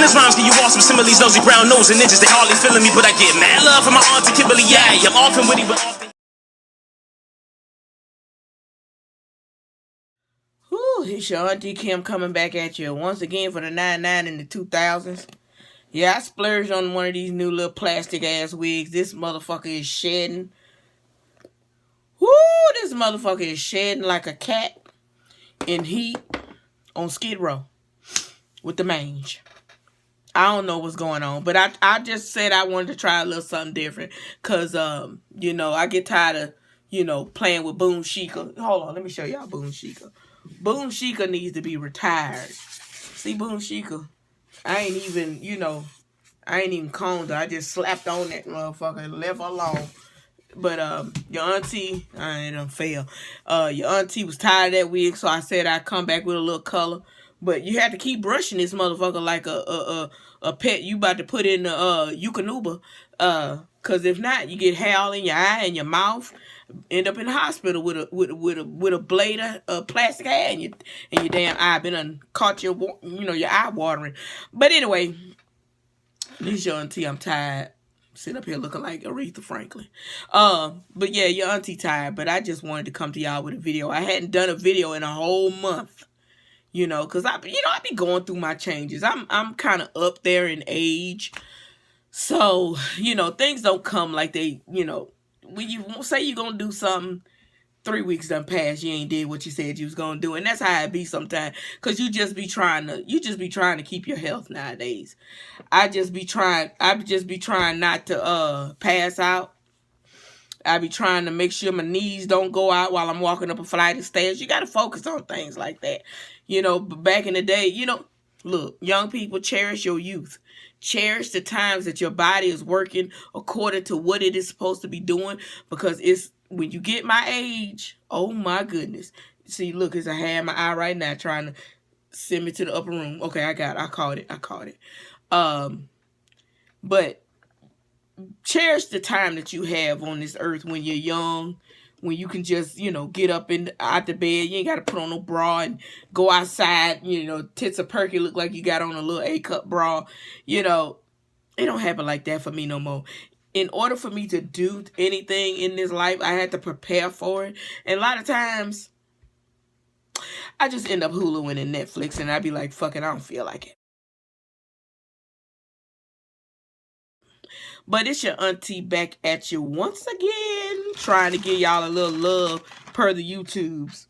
endless rhymes, give you all some similes, nosy brown nose and ninjas, they hardly feeling me, but I get mad love from my auntie Kimberly, yeah, I'm often witty, but often. Whew, it's your Auntie Kim coming back at you once again for the 99 in the 2000s. Yeah, I splurged on one of these new little plastic ass wigs. This motherfucker is shedding. Woo, this motherfucker is shedding like a cat in heat on Skid Row with the mange. I don't know what's going on, but I just said I wanted to try a little something different because, you know, I get tired of, you know, playing with Boom Shika. Hold on, let me show y'all Boom Shika. Boom Shika needs to be retired. See Boom Shika? I ain't even, you know, I ain't even combed her. I just slapped on that motherfucker and left her alone. But your auntie, I ain't done fail. Your auntie was tired of that wig, so I said I'd come back with a little color. But you had to keep brushing this motherfucker like a pet you about to put in the Eukanuba. Cause if not, you get hair all in your eye and your mouth. End up in the hospital with a blade of plastic hair in your damn eye. Been caught your eye watering. But anyway, this your auntie. I'm tired. Sit up here looking like Aretha Franklin. But yeah, your auntie tired. But I just wanted to come to y'all with a video. I hadn't done a video in a whole month. You know, cause I be going through my changes. I'm kind of up there in age. So, you know, things don't come like they, you know, when you say you're going to do something, 3 weeks done passed, you ain't did what you said you was going to do. And that's how it be sometimes. Because you just be trying to keep your health nowadays. I just be trying not to pass out. I be trying to make sure my knees don't go out while I'm walking up a flight of stairs. You got to focus on things like that. You know, but back in the day, you know, look, young people, cherish your youth. Cherish the times that your body is working according to what it is supposed to be doing. Because it's when you get my age, oh my goodness. See, look, it's a hair in my eye right now trying to send me to the upper room. Okay, I caught it. But cherish the time that you have on this earth when you're young, when you can just, you know, get up and out the bed. You ain't got to put on no bra and go outside, you know, tits are perky, look like you got on a little A-cup bra. You know, it don't happen like that for me no more. In order for me to do anything in this life, I had to prepare for it. And a lot of times, I just end up Huluing and Netflix, and I'd be like, fuck it, I don't feel like it. But it's your auntie back at you once again, trying to give y'all a little love per the YouTubes.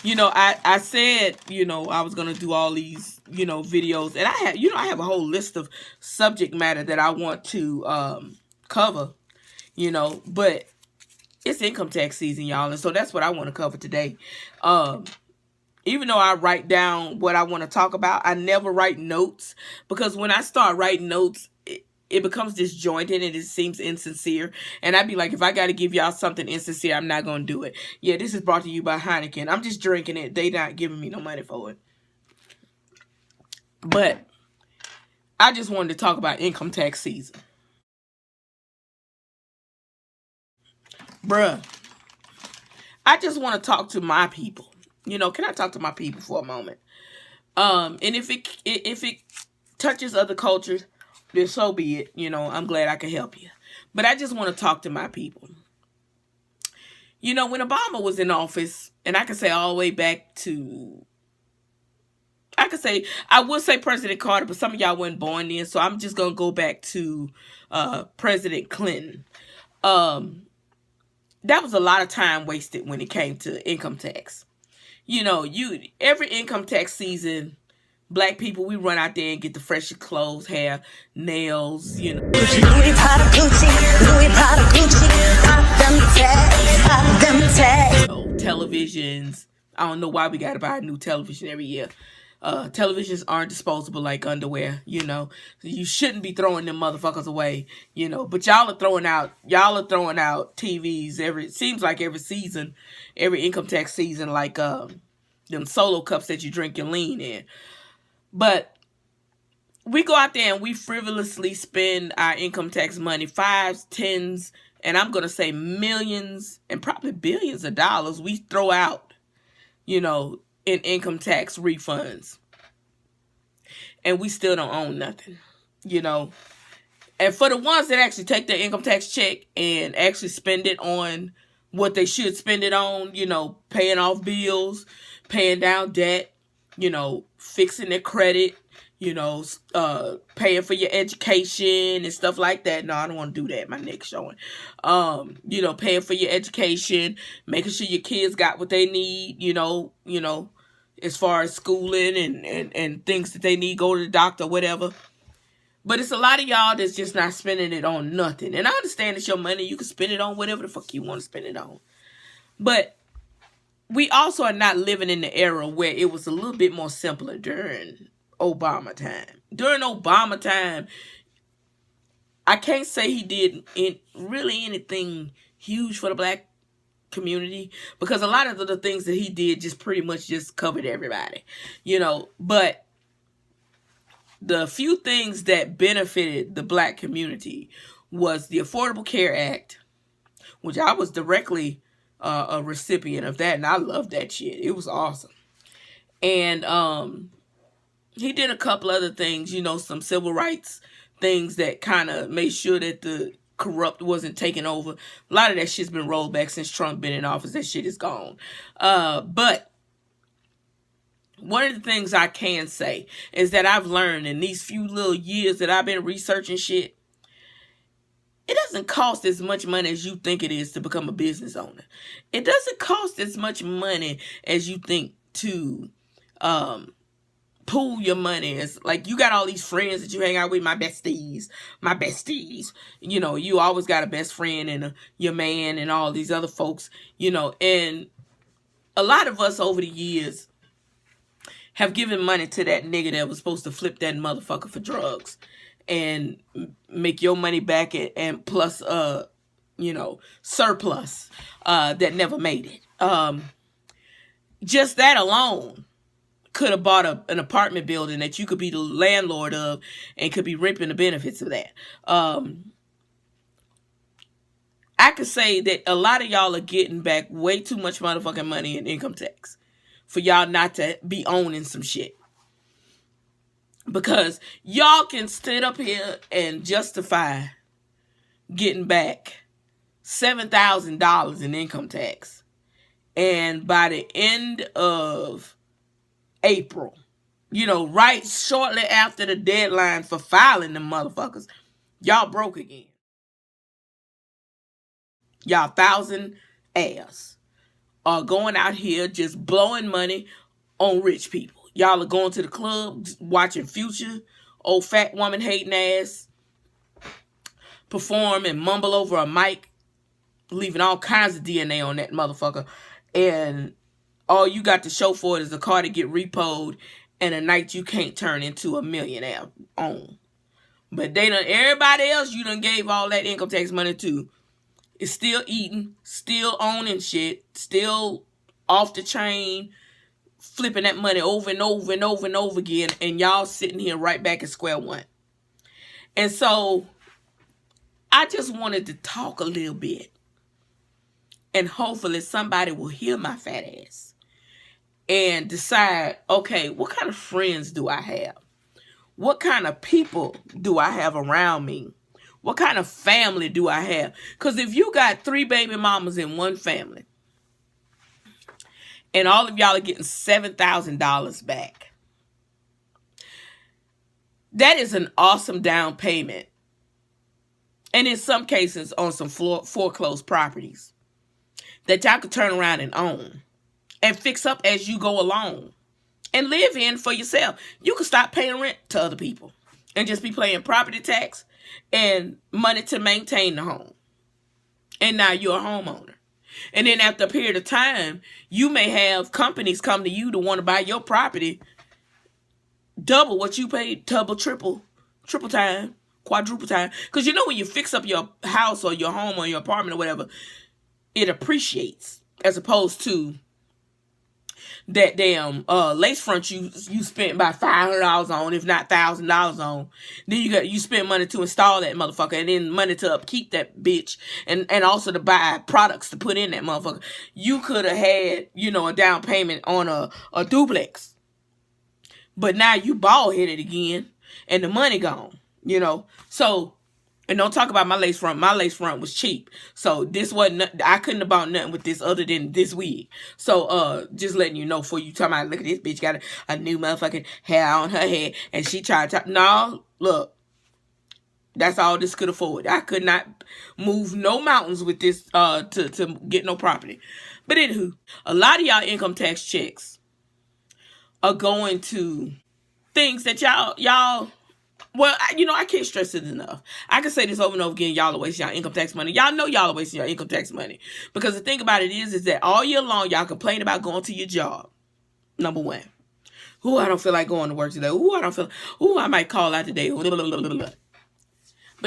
You know, I said, you know, I was going to do all these, you know, videos. And I have a whole list of subject matter that I want to cover, you know. But it's income tax season, y'all. And so that's what I want to cover today. Even though I write down what I want to talk about, I never write notes. Because when I start writing notes, it becomes disjointed and it seems insincere. And I'd be like, if I got to give y'all something insincere, I'm not going to do it. Yeah, this is brought to you by Heineken. I'm just drinking it. They not giving me no money for it. But I just wanted to talk about income tax season. Bruh, I just want to talk to my people. You know, can I talk to my people for a moment? And if it touches other cultures, then so be it. You know, I'm glad I can help you. But I just want to talk to my people. You know, when Obama was in office, and I can say all the way back to, I would say President Carter, but some of y'all weren't born then, so I'm just going to go back to President Clinton. That was a lot of time wasted when it came to income tax. You know, every income tax season, Black people, we run out there and get the freshest clothes, hair, nails, you know. Louis Prada Gucci, televisions. I don't know why we gotta buy a new television every year. Televisions aren't disposable like underwear, you know. You shouldn't be throwing them motherfuckers away, you know. But y'all are throwing out TVs it seems like every season, every income tax season, like them Solo cups that you drink your lean in. But we go out there and we frivolously spend our income tax money, 5s, 10s, and I'm going to say millions and probably billions of dollars we throw out, you know, in income tax refunds. and we still don't own nothing, you know. And for the ones that actually take their income tax check and actually spend it on what they should spend it on, you know, paying off bills, paying down debt, you know, fixing their credit, you know, paying for your education and stuff like that. No, I don't want to do that. My neck's showing. You know, paying for your education, making sure your kids got what they need, you know, as far as schooling and things that they need, go to the doctor, whatever. But it's a lot of y'all that's just not spending it on nothing. And I understand it's your money. You can spend it on whatever the fuck you want to spend it on. But we also are not living in the era where it was a little bit more simpler during Obama time. During Obama time, I can't say he did really anything huge for the black community, because a lot of the things that he did just pretty much just covered everybody, you know. But the few things that benefited the black community was the Affordable Care Act, which I was directly a recipient of that, and I loved that shit. It was awesome. And he did a couple other things, you know, some civil rights things that kind of made sure that the corrupt wasn't taking over. A lot of that shit's been rolled back since Trump been in office. That shit is gone. But one of the things I can say is that I've learned in these few little years that I've been researching shit, it doesn't cost as much money as you think it is to become a business owner. It doesn't cost as much money as you think to pool your money. It's like you got all these friends that you hang out with, my besties. You know, you always got a best friend and your man and all these other folks, you know. And a lot of us over the years have given money to that nigga that was supposed to flip that motherfucker for drugs and make your money back and plus, you know, surplus that never made it. Just that alone could have bought an apartment building that you could be the landlord of and could be reaping the benefits of that. I could say that a lot of y'all are getting back way too much motherfucking money in income tax for y'all not to be owning some shit. Because y'all can stand up here and justify getting back $7,000 in income tax. And by the end of April, you know, right shortly after the deadline for filing them motherfuckers, y'all broke again. Y'all thousand ass are going out here just blowing money on rich people. Y'all are going to the club, watching Future, old fat woman hating ass, perform and mumble over a mic, leaving all kinds of DNA on that motherfucker. And all you got to show for it is a car to get repoed and a night you can't turn into a millionaire on. But they done, everybody else you done gave all that income tax money to is still eating, still owning shit, still off the chain, flipping that money over and over and over and over again, and y'all sitting here right back at square one. And so I just wanted to talk a little bit, and hopefully somebody will hear my fat ass and decide, okay, what kind of friends do I have? What kind of people do I have around me? What kind of family do I have? Because if you got 3 baby mamas in one family, and all of y'all are getting $7,000 back, that is an awesome down payment. And in some cases, on some foreclosed properties that y'all could turn around and own and fix up as you go along and live in for yourself. You can stop paying rent to other people and just be paying property tax and money to maintain the home. And now you're a homeowner. And then after a period of time, you may have companies come to you to want to buy your property double what you paid, double, triple time, quadruple time. Because you know when you fix up your house or your home or your apartment or whatever, it appreciates as opposed to that damn lace front you spent about $500 on, if not $1,000 on. Then you spend money to install that motherfucker, and then money to upkeep that bitch, and also to buy products to put in that motherfucker. You could have had, you know, a down payment on a duplex But now you bald headed again, and the money gone. You know, so. And don't talk about my lace front. My lace front was cheap. So this wasn't, I couldn't have bought nothing with this other than this wig. So just letting you know, before you talking about, look at this bitch got a new motherfucking hair on her head and she tried to, no, look, that's all this could afford. I could not move no mountains with this to get no property. But anywho, a lot of y'all income tax checks are going to things that y'all well, you know, I can't stress it enough. I can say this over and over again. Y'all are wasting y'all income tax money. Y'all know y'all are wasting your income tax money. Because the thing about it is that all year long, y'all complain about going to your job. Number one. Ooh, I don't feel like going to work today. Ooh, I might call out today. But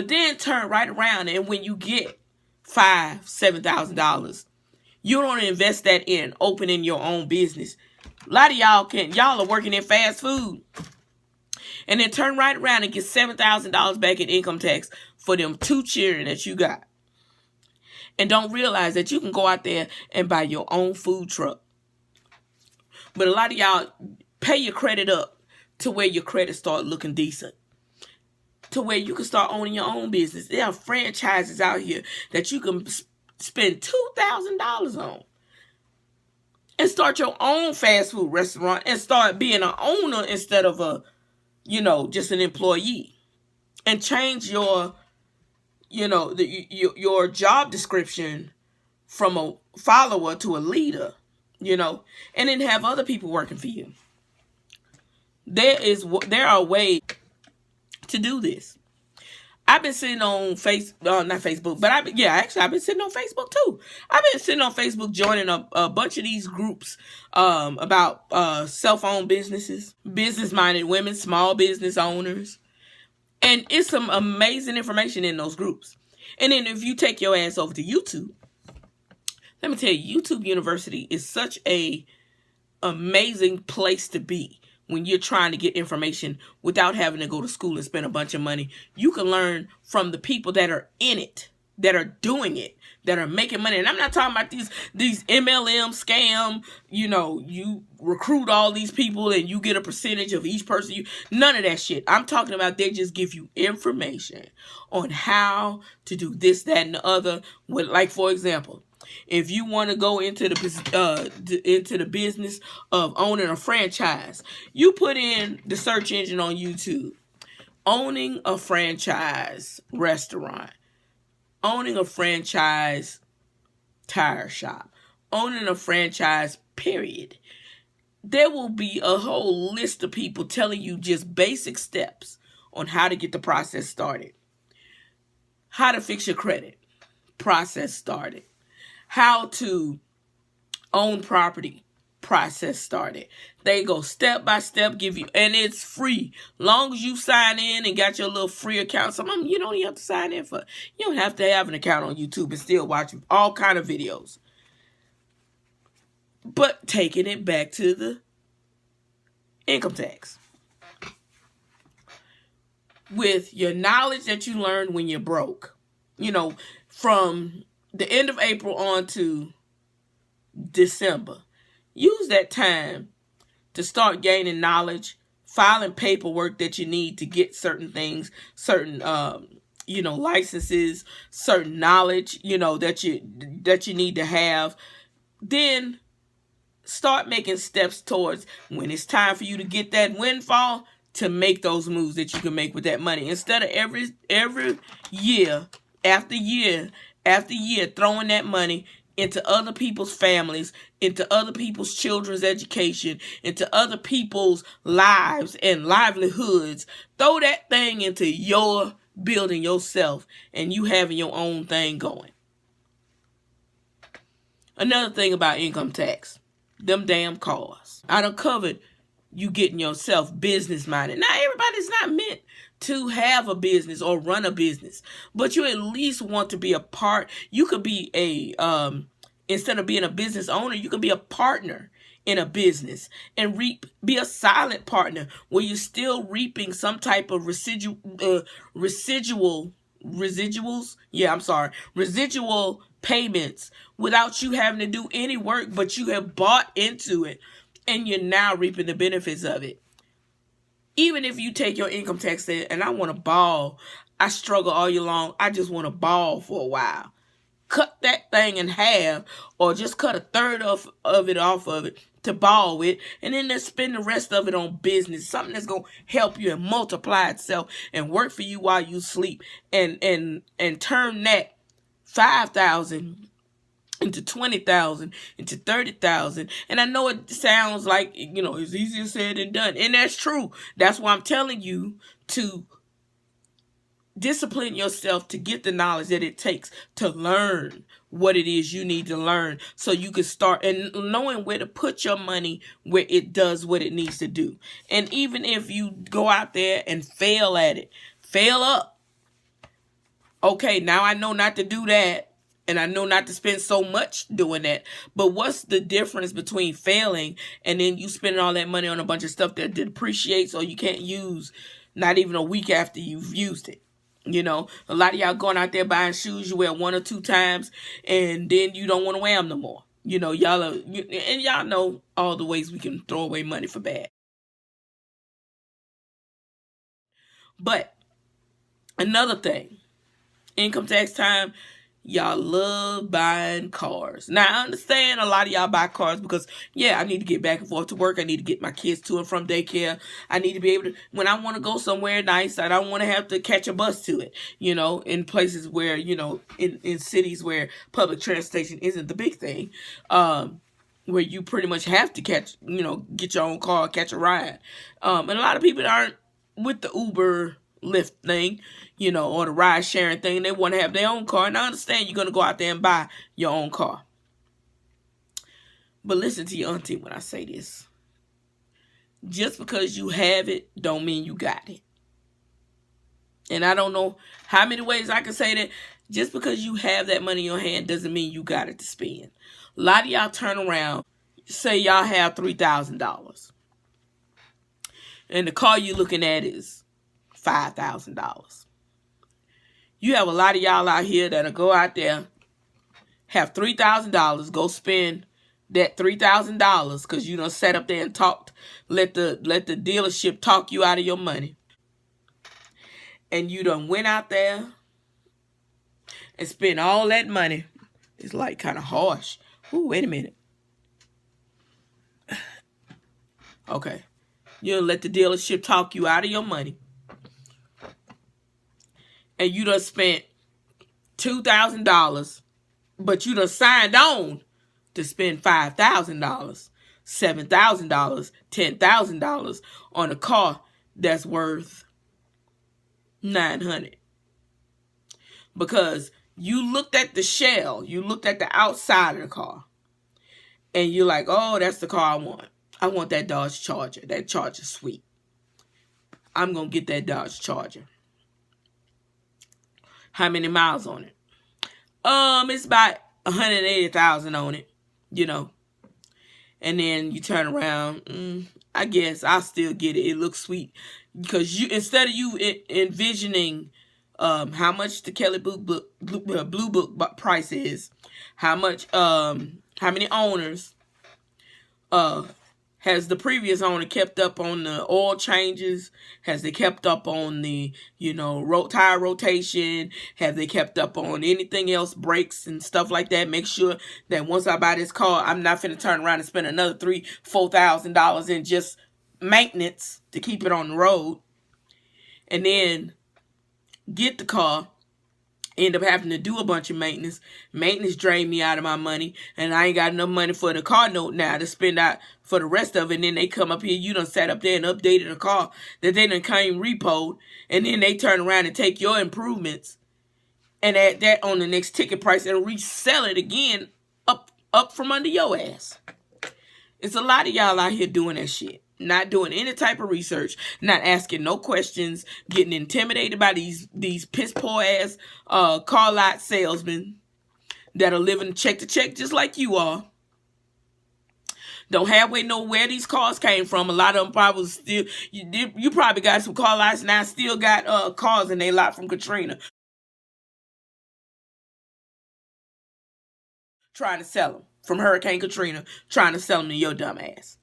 then turn right around, and when you get $5,000, $7,000, you don't invest that in opening your own business. A lot of y'all are working in fast food. And then turn right around and get $7,000 back in income tax for them 2 children that you got. And don't realize that you can go out there and buy your own food truck. But a lot of y'all pay your credit up to where your credit start looking decent. To where you can start owning your own business. There are franchises out here that you can spend $2,000 on. And start your own fast food restaurant and start being an owner instead of just an employee, and change your job description from a follower to a leader, and then have other people working for you. There are ways to do this. I've been sitting on not Facebook, but I've been sitting on Facebook too. I've been sitting on Facebook joining a bunch of these groups about self-owned businesses, business-minded women, small business owners. And it's some amazing information in those groups. And then if you take your ass over to YouTube, let me tell you, YouTube University is such a amazing place to be. When you're trying to get information without having to go to school and spend a bunch of money, you can learn from the people that are in it, that are doing it, that are making money. And I'm not talking about these MLM scam, you recruit all these people and you get a percentage of each person. None of that shit. I'm talking about they just give you information on how to do this, that, and the other. Like, for example, if you want to go into the business of owning a franchise, you put in the search engine on YouTube, owning a franchise restaurant, owning a franchise tire shop, owning a franchise, period. There will be a whole list of people telling you just basic steps on how to get the process started. How to fix your credit, process started. How to own property, process started. They go step by step, give you, and it's free. Long as you sign in and got your little free account. Some of them you don't even have to sign in for. You don't have to have an account on YouTube and still watch all kind of videos. But taking it back to the income tax. With your knowledge that you learned when you're broke, from the end of April on to December, use that time to start gaining knowledge, filing paperwork that you need to get certain things, certain licenses, certain knowledge, that you need to have. Then start making steps towards when it's time for you to get that windfall, to make those moves that you can make with that money, instead of every year after year after year throwing that money into other people's families, into other people's children's education, into other people's lives and livelihoods. Throw that thing into your building yourself and you having your own thing going. Another thing about income tax, them damn cars. I done covered you getting yourself business minded. Now, everybody's not meant to have a business or run a business, but you at least want to be a part. You could be instead of being a business owner, you could be a partner in a business and be a silent partner where you're still reaping some type of residual payments without you having to do any work, but you have bought into it and you're now reaping the benefits of it. Even if you take your income tax and I want to ball, I struggle all year long. I just want to ball for a while. Cut that thing in half, or just cut a third of it off of it to ball with, and then let's spend the rest of it on business, something that's gonna help you and multiply itself and work for you while you sleep, and turn that 5,000 into 20,000, into 30,000. And I know it sounds like, it's easier said than done, and that's true. That's why I'm telling you to discipline yourself to get the knowledge that it takes to learn what it is you need to learn, so you can start and knowing where to put your money where it does what it needs to do. And even if you go out there and fail at it, fail up. Okay, now I know not to do that, and I know not to spend so much doing that. But what's the difference between failing and then you spending all that money on a bunch of stuff that depreciates or you can't use not even a week after you've used it? A lot of y'all going out there buying shoes you wear 1 or 2 times, and then you don't want to wear them no more. Y'all know all the ways we can throw away money for bad. But another thing, income tax time, y'all love buying cars. Now, I understand a lot of y'all buy cars because, I need to get back and forth to work. I need to get my kids to and from daycare. I need to be able to, when I want to go somewhere nice, I don't want to have to catch a bus to it, in places where, in cities where public transportation isn't the big thing, where you pretty much have to catch, get your own car, catch a ride. And a lot of people aren't with the Uber Lyft thing, or the ride sharing thing. They want to have their own car, and I understand you're going to go out there and buy your own car. But listen to your auntie when I say this. Just because you have it don't mean you got it. And I don't know how many ways I can say that. Just because you have that money in your hand doesn't mean you got it to spend. A lot of y'all turn around, say y'all have $3,000. And the car you're looking at is $5,000. You have a lot of y'all out here that'll go out there, have $3,000, go spend that $3,000 because you done sat up there and talked, let the dealership talk you out of your money. And you done went out there and spent all that money. It's like kind of harsh. Ooh, wait a minute. Okay. You done let the dealership talk you out of your money. And you done spent $2,000, but you done signed on to spend $5,000, $7,000, $10,000 on a car that's worth $900. Because you looked at the shell, you looked at the outside of the car, and you're like, oh, that's the car I want. I want that Dodge Charger. That Charger's sweet. I'm going to get that Dodge Charger. How many miles on it? It's about 180,000 on it, And then you turn around, I guess I'll still get it. It looks sweet. Because instead of you envisioning how much the Kelley Blue Book price is, how many owners has the previous owner kept up on the oil changes? Has they kept up on the, tire rotation? Have they kept up on anything else, brakes and stuff like that? Make sure that once I buy this car, I'm not finna turn around and spend another $3,000-$4,000 in just maintenance to keep it on the road. And then get the car, end up having to do a bunch of maintenance. Maintenance drained me out of my money, and I ain't got enough money for the car note now to spend out for the rest of it. And then they come up here, you done sat up there and updated a car that they done came repoed, and then they turn around and take your improvements and add that on the next ticket price and resell it again up from under your ass. It's a lot of y'all out here doing that shit. Not doing any type of research, not asking no questions, getting intimidated by these piss poor ass car lot salesmen that are living check to check just like you are. Don't halfway know where these cars came from. A lot of them probably still, you probably got some car lots now, still got cars in their lot from Katrina. Trying to sell them from Hurricane Katrina, trying to sell them to your dumb ass.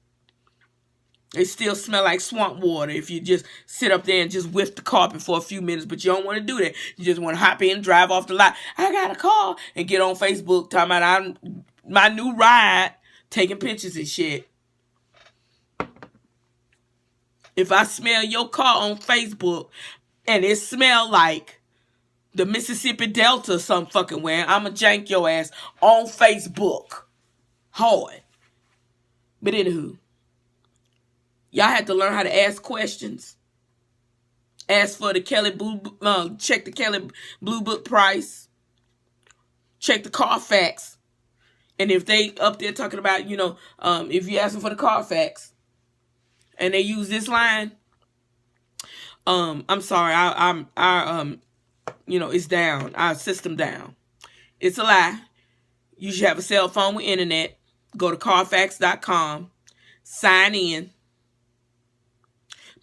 It still smell like swamp water if you just sit up there and just whiff the carpet for a few minutes, but you don't want to do that. You just want to hop in, drive off the lot. I got a car, and get on Facebook talking about my new ride, taking pictures and shit. If I smell your car on Facebook and it smell like the Mississippi Delta or some fucking way, I'ma jank your ass on Facebook. Hard. But anywho, y'all had to learn how to ask questions. Ask for the Kelley Blue, check the Kelley Blue Book price. Check the Carfax. And if they up there talking about, if you asking for the Carfax and they use this line, I'm sorry, it's down. Our system down. It's a lie. You should have a cell phone with internet. Go to Carfax.com. Sign in.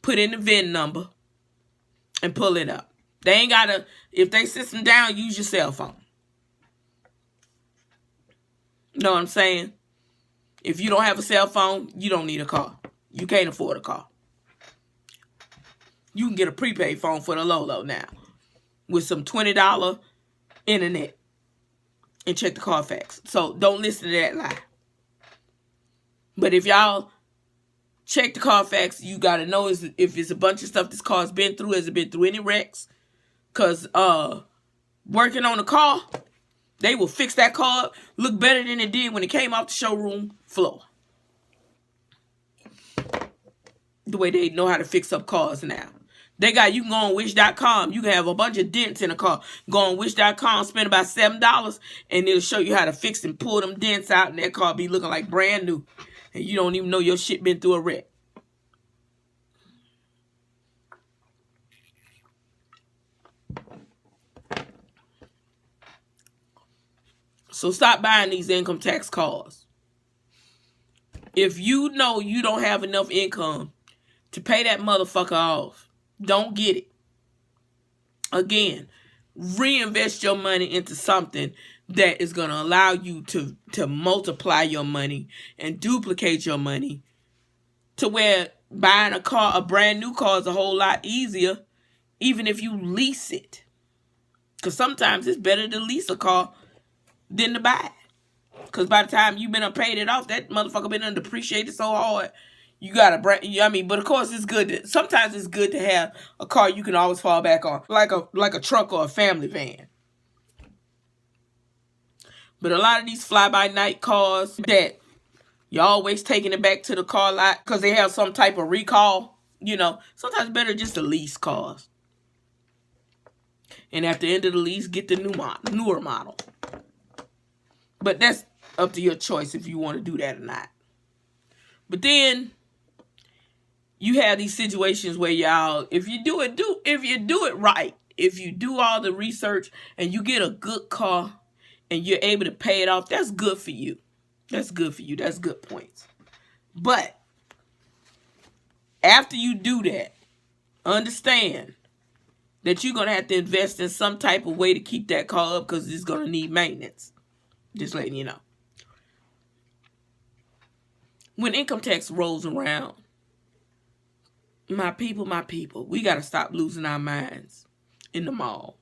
Put in the VIN number. And pull it up. They ain't gotta, if they system down, use your cell phone. Know what I'm saying? If you don't have a cell phone, you don't need a car. You can't afford a car. You can get a prepaid phone for the low now. With some $20 internet. And check the Carfax. So don't listen to that lie. But if y'all check the Carfax, you got to know if it's a bunch of stuff this car's been through. Has it been through any wrecks? Because working on the car, they will fix that car look better than it did when it came off the showroom floor. The way they know how to fix up cars now. You can go on Wish.com. You can have a bunch of dents in a car. Go on Wish.com, spend about $7, and it'll show you how to fix and pull them dents out, and that car be looking like brand new. And you don't even know your shit been through a wreck. So stop buying these income tax cars. If you know you don't have enough income to pay that motherfucker off, don't get it. Again, reinvest your money into something that is going to allow you to multiply your money and duplicate your money to where buying a brand new car is a whole lot easier, even if you lease it. Because sometimes it's better to lease a car than to buy it. Because by the time you've been paid it off, that motherfucker been depreciated so hard. You got but of course it's good. Sometimes it's good to have a car you can always fall back on, like a truck or a family van. But a lot of these fly-by-night cars that you're always taking it back to the car lot because they have some type of recall, sometimes it's better just to lease cars. And at the end of the lease, get the newer model. But that's up to your choice if you want to do that or not. But then you have these situations where y'all, if you do it right, if you do all the research and you get a good car and you're able to pay it off, that's good for you. That's good for you. That's good points. But after you do that, understand that you're going to have to invest in some type of way to keep that car up because it's going to need maintenance. Just letting you know. When income tax rolls around, my people, we got to stop losing our minds in the mall.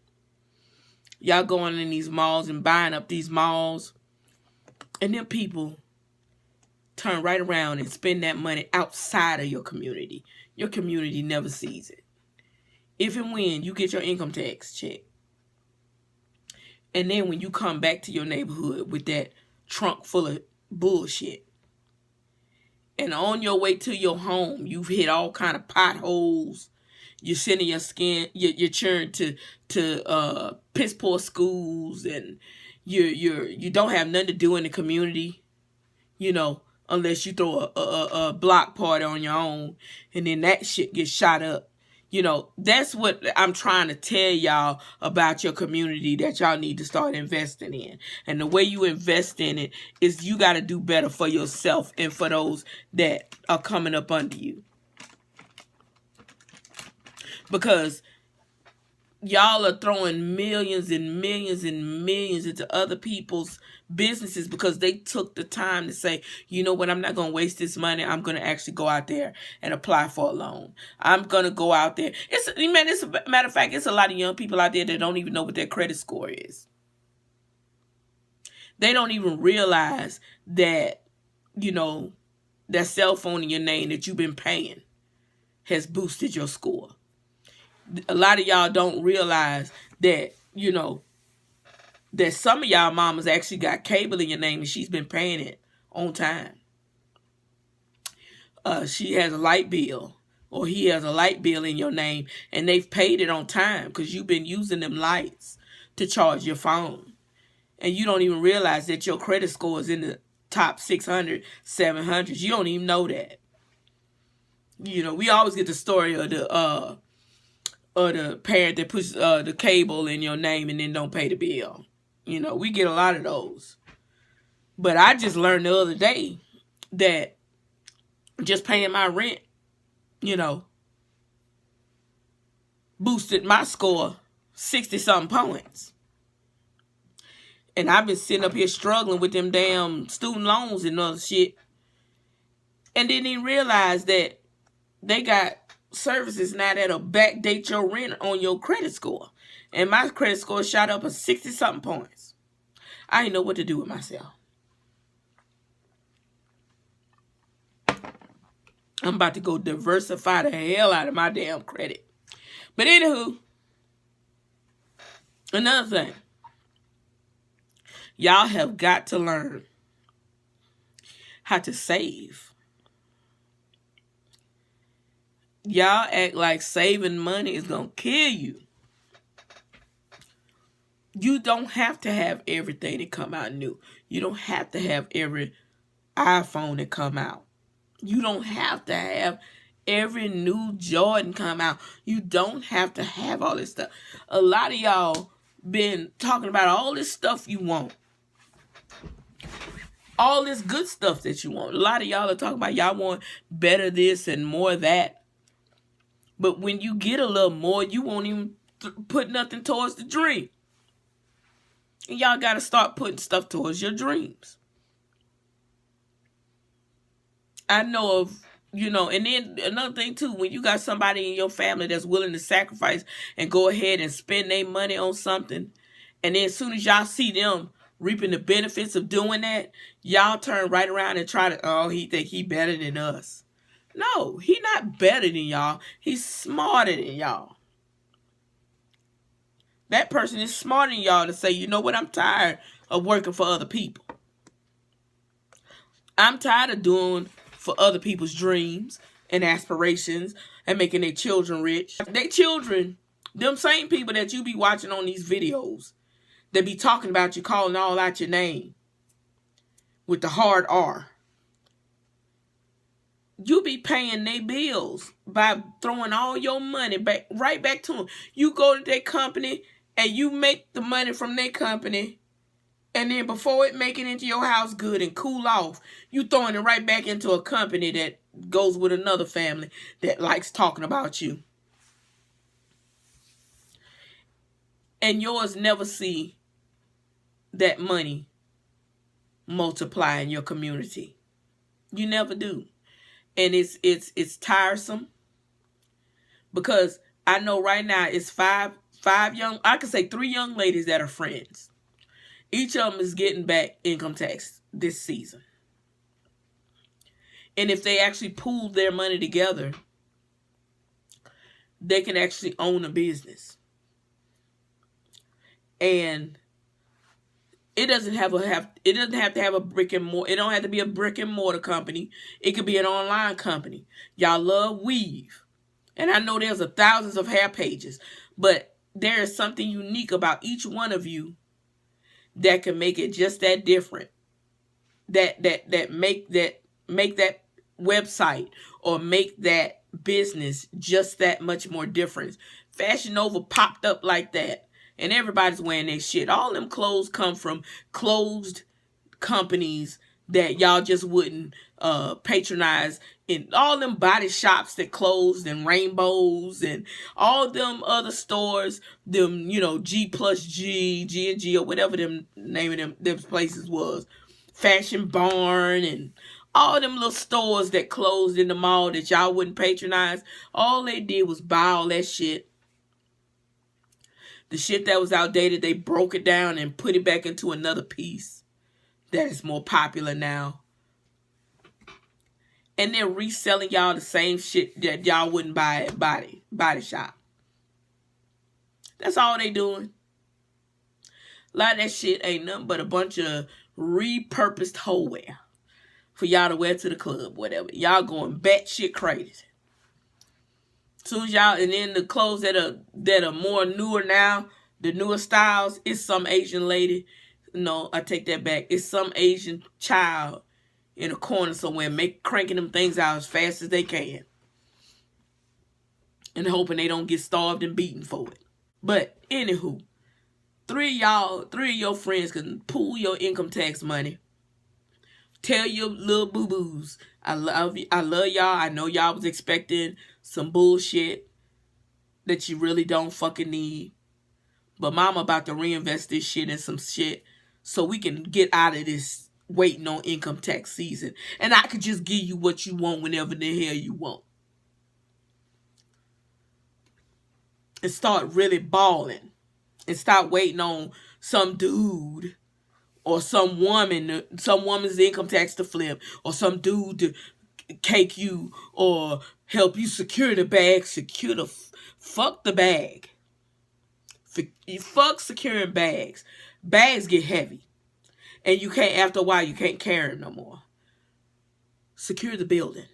Y'all going in these malls and buying up these malls, and then people turn right around and spend that money outside of your community. Your community never sees it. If and when you get your income tax check, and then when you come back to your neighborhood with that trunk full of bullshit, and on your way to your home, you've hit all kind of potholes. You're sending your children to piss poor schools, and you don't have nothing to do in the community, unless you throw a block party on your own, and then that shit gets shot up. That's what I'm trying to tell y'all about your community that y'all need to start investing in. And the way you invest in it is you got to do better for yourself and for those that are coming up under you. Because y'all are throwing millions and millions and millions into other people's businesses because they took the time to say, you know what, I'm not going to waste this money. I'm going to actually go out there and apply for a loan. I'm going to go out there. It's a matter of fact, it's a lot of young people out there that don't even know what their credit score is. They don't even realize that, you know, that cell phone in your name that you've been paying has boosted your score. A lot of y'all don't realize that, you know, that some of y'all mamas actually got cable in your name and she's been paying it on time. She has a light bill or he has a light bill in your name and they've paid it on time because you've been using them lights to charge your phone. And you don't even realize that your credit score is in the top 600, 700. You don't even know that. You know, we always get the story of the parent that puts the cable in your name and then don't pay the bill. You know, we get a lot of those. But I just learned the other day that just paying my rent, you know, boosted my score 60-something points. And I've been sitting up here struggling with them damn student loans and other shit. And didn't even realize that they got services now that'll backdate your rent on your credit score. And my credit score shot up a 60-something points. I didn't know what to do with myself. I'm about to go diversify the hell out of my damn credit. But anywho, another thing. Y'all have got to learn how to save. Y'all act like saving money is going to kill you. You don't have to have everything that come out new. You don't have to have every iPhone that come out. You don't have to have every new Jordan come out. You don't have to have all this stuff. A lot of y'all been talking about all this stuff you want. All this good stuff that you want. A lot of y'all are talking about y'all want better this and more that. But when you get a little more, you won't even put nothing towards the dream. And y'all got to start putting stuff towards your dreams. I know of, you know, and then another thing too, when you got somebody in your family that's willing to sacrifice and go ahead and spend their money on something, and then as soon as y'all see them reaping the benefits of doing that, y'all turn right around and try to, oh, he think he better than us. No, he not better than y'all. He's smarter than y'all. That person is smarter than y'all to say, you know what, I'm tired of working for other people. I'm tired of doing for other people's dreams and aspirations and making their children rich. Their children, them same people that you be watching on these videos, that be talking about you, calling all out your name with the hard R. You be paying their bills by throwing all your money back right back to them. You go to their company and you make the money from their company, and then before it make it into your house good and cool off, you throwing it right back into a company that goes with another family that likes talking about you. And yours never see that money multiply in your community. You never do. And it's tiresome, because I know right now it's five young, I could say 3 young ladies that are friends. Each of them is getting back income tax this season. And if they actually pool their money together, they can actually own a business. And it doesn't have to have a brick and mortar. It don't have to be a brick and mortar company. It could be an online company. Y'all love weave. And I know there's thousands of hair pages, but there is something unique about each one of you that can make it just that different. That make that website or make that business just that much more different. Fashion Nova popped up like that, and everybody's wearing their shit. All them clothes come from closed companies that y'all just wouldn't patronize, in all them body shops that closed, and Rainbows and all them other stores, them, you know, G plus G, G and G, or whatever them naming them places was, Fashion Barn, and all them little stores that closed in the mall that y'all wouldn't patronize. All they did was buy all that shit. The shit that was outdated, they broke it down and put it back into another piece that is more popular now. And they're reselling y'all the same shit that y'all wouldn't buy at body shop. That's all they doing. A lot of that shit ain't nothing but a bunch of repurposed hoe wear for y'all to wear to the club, whatever. Y'all going batshit crazy. Soon as y'all, and then the clothes that are more newer now, the newer styles, it's some Asian lady. No, I take that back. It's some Asian child in a corner somewhere, cranking them things out as fast as they can, and hoping they don't get starved and beaten for it. But anywho, three of your friends can pool your income tax money. Tell your little boo-boos, I love you, I love y'all. I know y'all was expecting some bullshit that you really don't fucking need, but mama about to reinvest this shit in some shit so we can get out of this waiting on income tax season, and I could just give you what you want whenever the hell you want, and start really balling, and stop waiting on some dude or some woman's income tax to flip, or some dude to cake you or help you secure the bag. Fuck the bag. Fuck securing bags. Bags get heavy, and you can't, after a while, you can't carry them no more. Secure the building.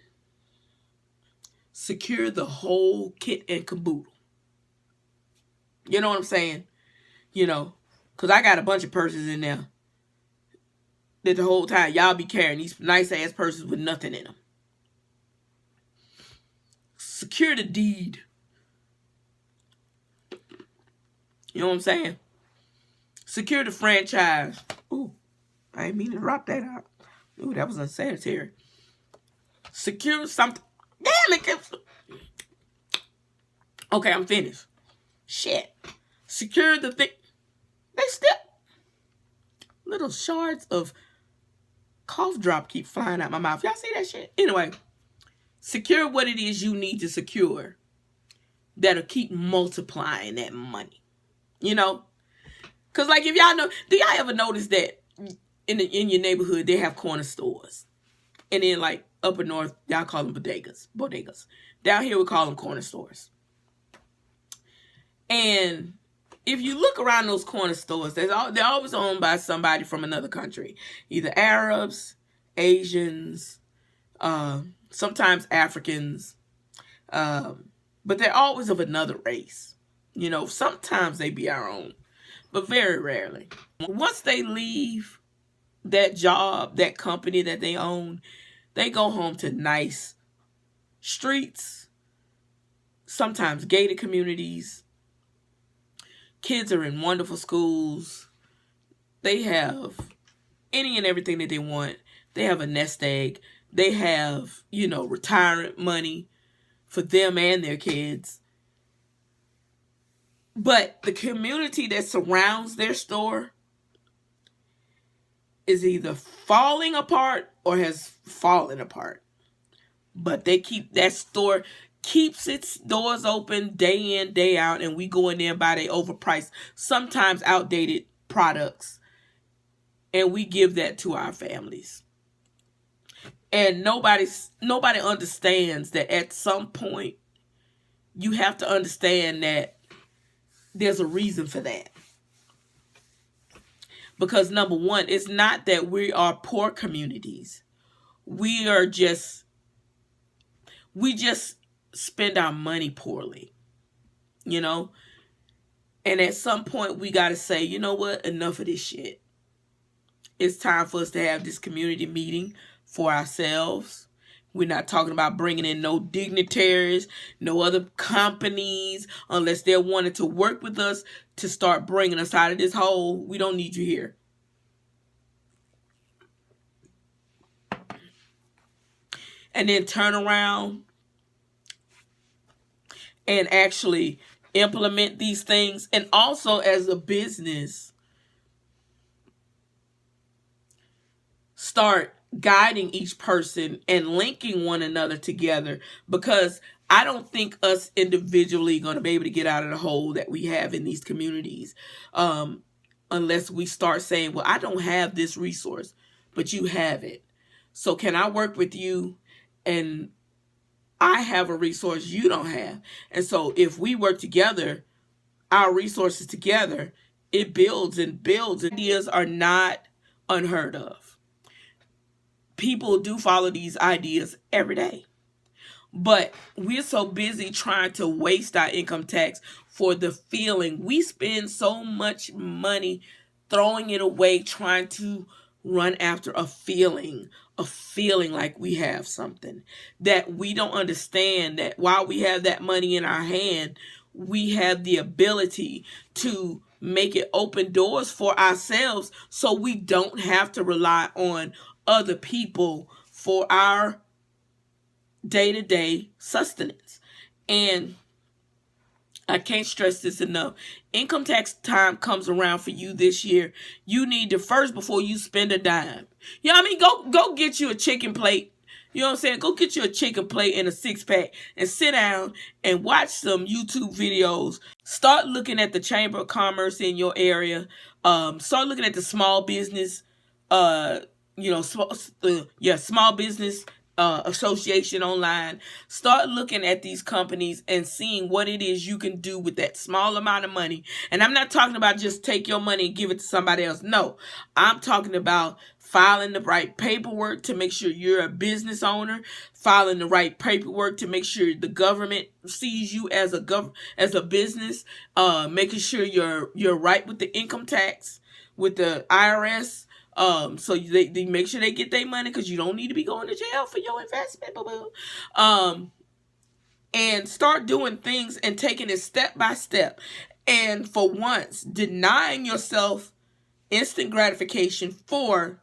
Secure the whole kit and caboodle. You know what I'm saying? You know, because I got a bunch of purses in there that the whole time y'all be carrying these nice ass purses with nothing in them. Secure the deed. You know what I'm saying? Secure the franchise. Ooh, I didn't mean to drop that out. Ooh, that was unsanitary. Secure something. Damn it. Okay, I'm finished. Shit. Secure the thing. They still. Little shards of cough drop keep flying out my mouth. Y'all see that shit? Anyway. Secure what it is you need to secure that'll keep multiplying that money. You know? Because, like, if y'all know, do y'all ever notice that in your neighborhood, they have corner stores? And then, like, upper north, y'all call them bodegas. Down here, we call them corner stores. And if you look around those corner stores, they're always owned by somebody from another country. Either Arabs, Asians, sometimes Africans. But they're always of another race. You know, sometimes they be our own, but very rarely. Once they leave that job, that company that they own, they go home to nice streets, sometimes gated communities. Kids are in wonderful schools. They have any and everything that they want. They have a nest egg. They have, you know, retirement money for them and their kids. But the community that surrounds their store is either falling apart or has fallen apart. But that store keeps its doors open day in, day out, and we go in there and buy their overpriced, sometimes outdated products, and we give that to our families. And nobody understands that at some point you have to understand that there's a reason for that. Because number one, it's not that we are poor communities. We just spend our money poorly, you know? And at some point we got to say, you know what? Enough of this shit. It's time for us to have this community meeting for ourselves. We're not talking about bringing in no dignitaries, no other companies, unless they're wanting to work with us to start bringing us out of this hole. We don't need you here. and then turn around and actually implement these things. And also as a business, start guiding each person and linking one another together, because I don't think us individually going to be able to get out of the hole that we have in these communities, unless we start saying, well, I don't have this resource, but you have it. So can I work with you? And I have a resource you don't have. And so if we work together, our resources together, it builds and builds. Ideas are not unheard of. People do follow these ideas every day. But we're so busy trying to waste our income tax for the feeling. We spend so much money throwing it away, trying to run after a feeling like we have something, that we don't understand that while we have that money in our hand, we have the ability to make it open doors for ourselves, so we don't have to rely on other people for our day-to-day sustenance. And I can't stress this enough. Income tax time comes around for you this year. You need to first, before you spend a dime, you know what I mean? Go get you a chicken plate. You know what I'm saying? Go get you a chicken plate and a 6-pack and sit down and watch some YouTube videos. Start looking at the Chamber of Commerce in your area. Start looking at the small business, small business association online. Start looking at these companies and seeing what it is you can do with that small amount of money. And I'm not talking about just take your money and give it to somebody else. No, I'm talking about filing the right paperwork to make sure you're a business owner, filing the right paperwork to make sure the government sees you as a business, making sure you're right with the income tax, with the IRS. So they make sure they get their money, because you don't need to be going to jail for your investment, boo-boo. And start doing things and taking it step by step. And for once, denying yourself instant gratification for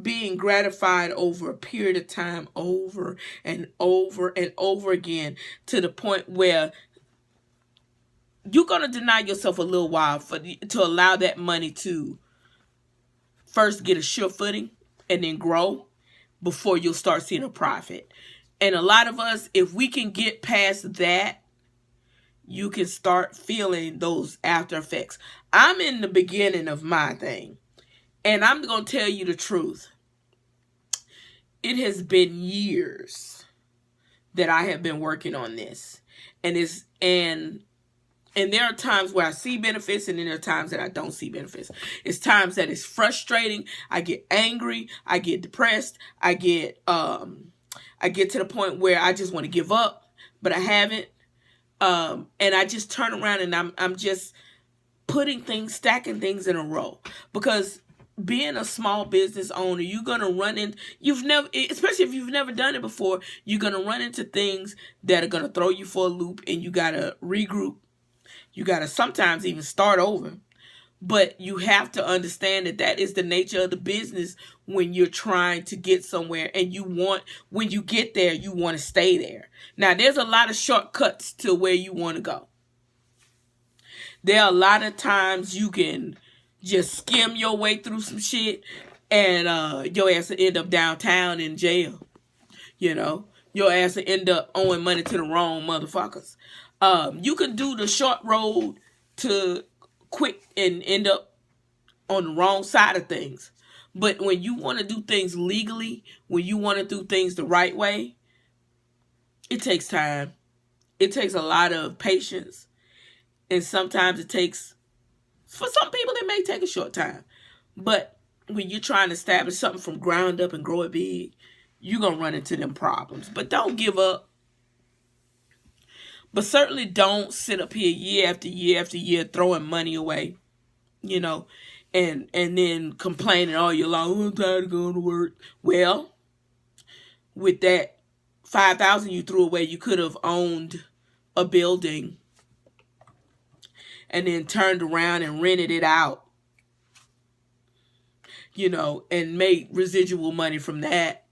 being gratified over a period of time, over and over and over again, to the point where you're going to deny yourself a little while to allow that money to first get a sure footing and then grow before you'll start seeing a profit. And a lot of us, if we can get past that, you can start feeling those after effects. I'm in the beginning of my thing, and I'm going to tell you the truth. It has been years that I have been working on this, and there are times where I see benefits, and then there are times that I don't see benefits. It's times that it's frustrating. I get angry. I get depressed. I get to the point where I just want to give up, but I haven't. And I just turn around and I'm just stacking things in a row, because being a small business owner, you're going to run in, especially if you've never done it before, you're going to run into things that are going to throw you for a loop, and you got to regroup. You got to sometimes even start over. But you have to understand that is the nature of the business when you're trying to get somewhere, and when you get there, you want to stay there. Now, there's a lot of shortcuts to where you want to go. There are a lot of times you can just skim your way through some shit, and your ass will end up downtown in jail. Your ass will end up owing money to the wrong motherfuckers. You can do the short road to quick and end up on the wrong side of things. But when you want to do things legally, when you want to do things the right way, it takes time. It takes a lot of patience. And sometimes for some people, it may take a short time. But when you're trying to establish something from ground up and grow it big, you're going to run into them problems. But don't give up. But certainly don't sit up here year after year after year throwing money away, and then complaining all year long, I'm tired of going to work. Well, with that $5,000 you threw away, you could have owned a building and then turned around and rented it out, and made residual money from that.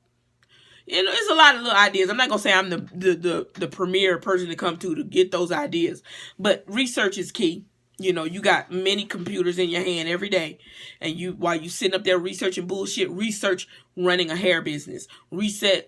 It's a lot of little ideas. I'm not gonna say I'm the premier person to come to get those ideas, but research is key. You got many computers in your hand every day, and while you sitting up there researching bullshit, research running a hair business, research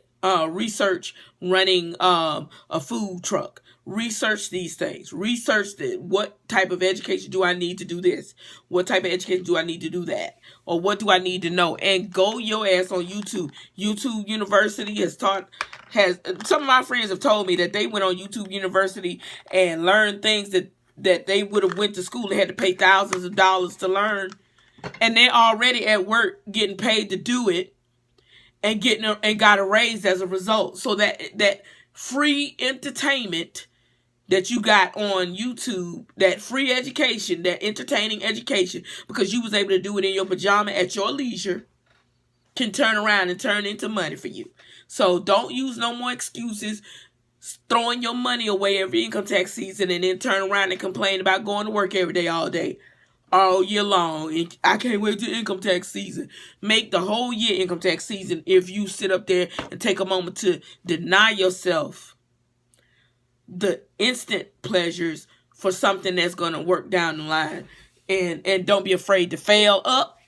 running a food truck. Research these things. Research what type of education do I need to do this? What type of education do I need to do that? Or what do I need to know? And go your ass on YouTube. YouTube University some of my friends have told me that they went on YouTube University and learned things that they would have went to school and had to pay thousands of dollars to learn. And they're already at work getting paid to do it and got a raise as a result. So that free entertainment that you got on YouTube, that free education, that entertaining education, because you was able to do it in your pajama at your leisure, can turn around and turn into money for you. So don't use no more excuses, throwing your money away every income tax season and then turn around and complain about going to work every day all year long. And I can't wait till income tax season. Make the whole year income tax season if you sit up there and take a moment to deny yourself the instant pleasures for something that's going to work down the line. And don't be afraid to fail up.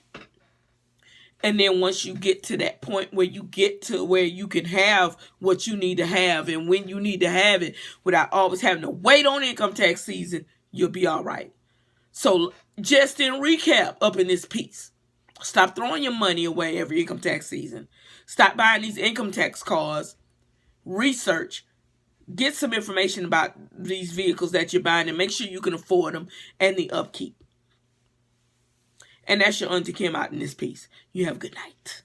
And then once you get to that point where you get to where you can have what you need to have and when you need to have it without always having to wait on income tax season, you'll be all right. So just in recap up in this piece, stop throwing your money away every income tax season. Stop buying these income tax cards. Research. Get some information about these vehicles that you're buying and make sure you can afford them and the upkeep. And that's your Auntie Kim out in this piece. You have a good night.